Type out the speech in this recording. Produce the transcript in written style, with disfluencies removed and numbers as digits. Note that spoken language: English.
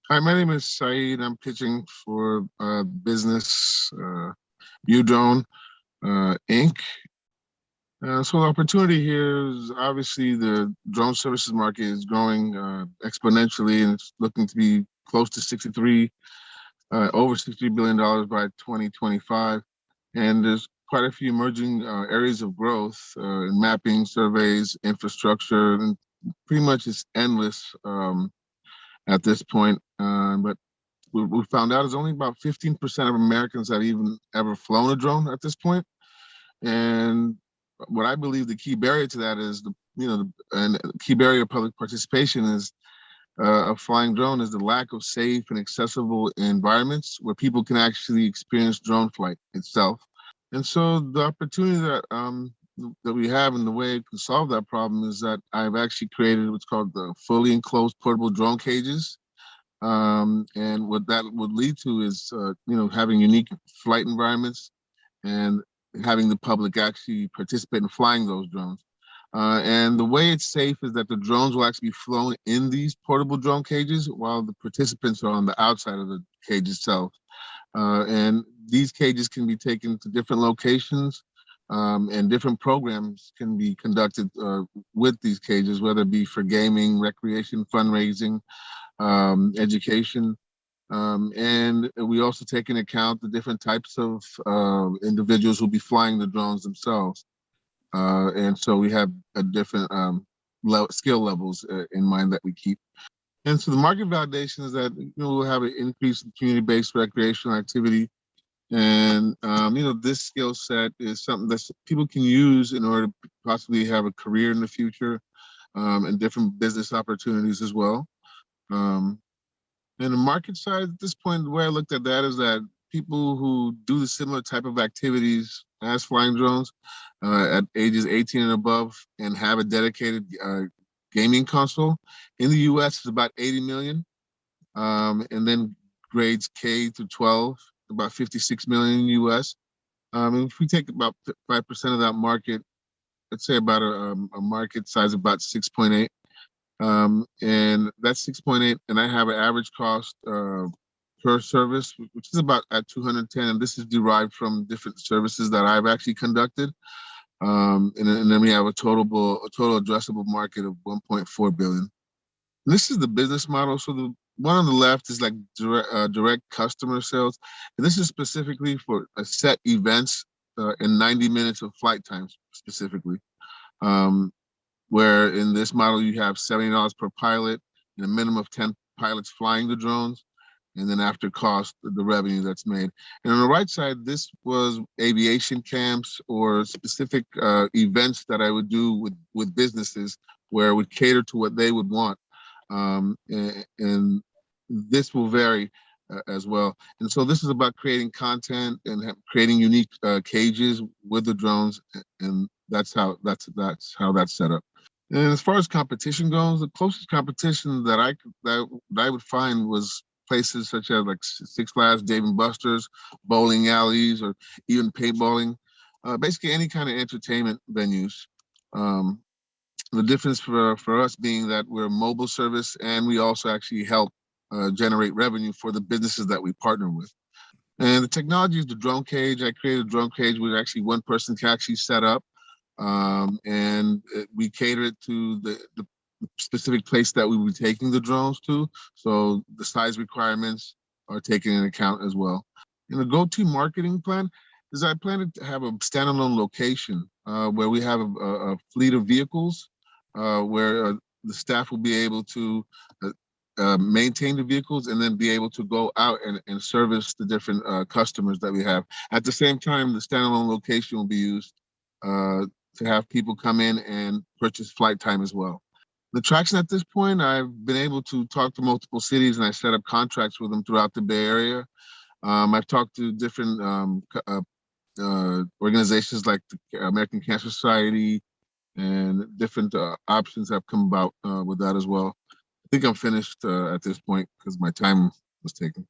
Hi, my name is Saeed. I'm pitching for business UDRONE Inc. So the opportunity here is obviously the drone services market is growing exponentially, and it's looking to be close to over $63 billion by 2025. And there's quite a few emerging areas of growth in mapping, surveys, infrastructure, and pretty much it's endless at this point. But we found out is only about 15% of Americans have even ever flown a drone at this point. And what I believe the key barrier to that is and the key barrier of public participation is a flying drone is the lack of safe and accessible environments where people can actually experience drone flight itself. And so the opportunity that we have and the way it can solve that problem is that I've actually created what's called the fully enclosed portable drone cages. And what that would lead to is, having unique flight environments and having the public actually participate in flying those drones. And the way it's safe is that the drones will actually be flown in these portable drone cages while the participants are on the outside of the cage itself. And these cages can be taken to different locations, and different programs can be conducted with these cages, whether it be for gaming, recreation, fundraising, education. And we also take into account the different types of individuals who'll be flying the drones themselves. And so we have a different skill levels in mind that we keep. And so the market validation is that we'll have an increase in community-based recreational activity. And this skill set is something that people can use in order to possibly have a career in the future, and different business opportunities as well. And the market side at this point, the way I looked at that is that people who do the similar type of activities as flying drones at ages 18 and above and have a dedicated gaming console in the US is about 80 million. And then grades K to 12, about 56 million in the US. And if we take about 5% of that market, let's say about a market size of about 6.8. And that's 6.8, and I have an average cost per service, which is about at 210, and this is derived from different services that I've actually conducted. And then we have a total addressable market of 1.4 billion. And this is the business model. So the one on the left is like direct customer sales, and this is specifically for a set events in 90 minutes of flight time specifically. Where in this model you have $70 per pilot and a minimum of 10 pilots flying the drones, and then after cost, the revenue that's made. And on the right side, this was aviation camps or specific events that I would do with businesses where it would cater to what they would want. And this will vary as well. And so this is about creating content and creating unique cages with the drones, and that's how that's set up. And as far as competition goes, the closest competition that I would find was places such as like Six Flags, Dave and Buster's, bowling alleys, or even paintballing. Basically, any kind of entertainment venues. The difference for us being that we're a mobile service, and we also actually help generate revenue for the businesses that we partner with. And the technology is the drone cage. I created a drone cage where actually one person can actually set up. And we cater it to the specific place that we will be taking the drones to. So the size requirements are taken into account as well. And the go-to marketing plan is I plan to have a standalone location where we have a fleet of vehicles where the staff will be able to maintain the vehicles and then be able to go out and service the different customers that we have. At the same time, the standalone location will be used to have people come in and purchase flight time as well. The traction at this point, I've been able to talk to multiple cities and I set up contracts with them throughout the Bay Area. I've talked to different organizations like the American Cancer Society, and different options have come about with that as well. I think I'm finished at this point because my time was taken.